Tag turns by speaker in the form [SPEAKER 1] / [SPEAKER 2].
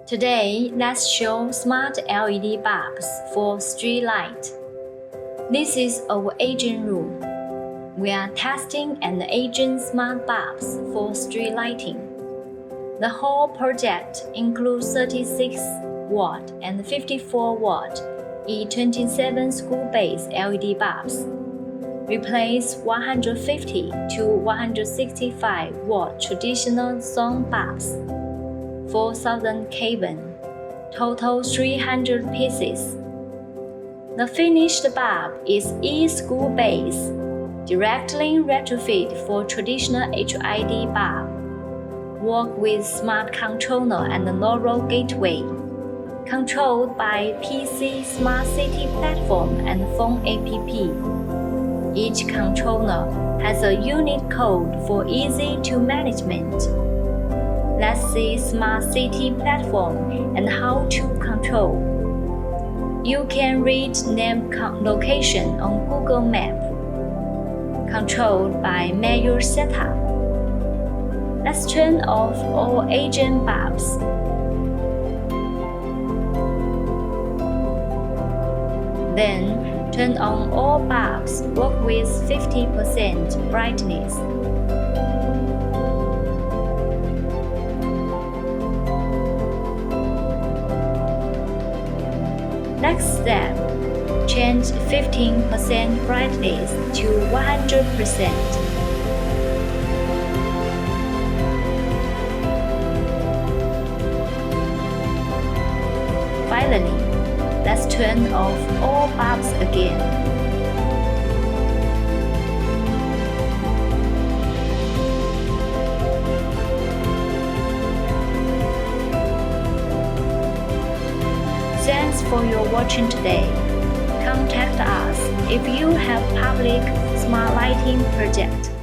[SPEAKER 1] Today, let's show smart LED bulbs for street light. This is our agent room. We are testing an agent smart bulbs for street lighting. The whole project includes 36 watt and 54 watt E27 school-based LED bulbs. Replace 150 to 165 watt traditional zone bulbs. 4,000 Kelvin, total 300 pieces. The finished bulb is e-school base, directly retrofit for traditional HID bulb. Work with smart controller and LoRa gateway, controlled by PC Smart City platform and phone app. Each controller has a unit code for easy to management. Let's see Smart City platform and how to control. You can read name location on Google Map, controlled by manual setup. Let's turn off all agent bulbs. Then turn on all bulbs. Work with 50% brightness. Next step, change 15% brightness to 100%. Finally, let's turn off all bulbs again. Thanks for your watching today. Contact us if you have public smart lighting project.